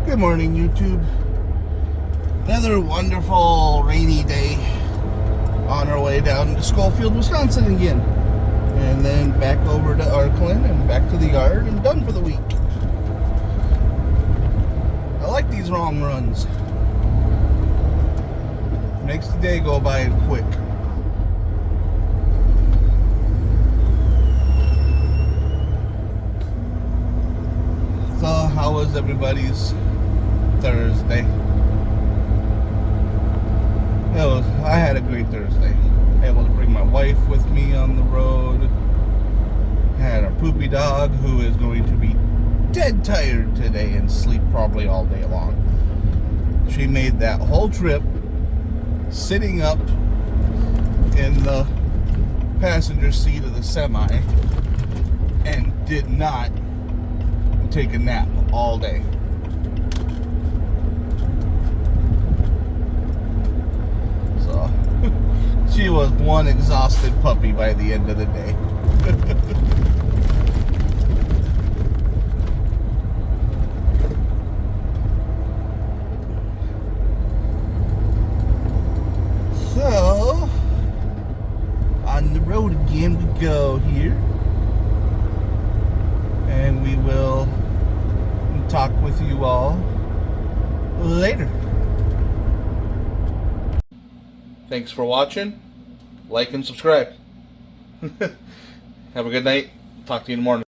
Good morning, YouTube. Another wonderful rainy day on our way down to Schofield, Wisconsin again. And then back over to Arklin and back to the yard and done for the week. I like these long runs. Makes the day go by quick. So, how was everybody's Thursday? I had a great Thursday. Able to bring my wife with me on the road. Had a poopy dog who is going to be dead tired today and sleep probably all day long. She made that whole trip sitting up in the passenger seat of the semi and did not take a nap all day. So she was one exhausted puppy by the end of the day. So on the road again we go here, and we will talk with you all later. Thanks for watching. Like and subscribe. Have a good night. Talk to you in the morning.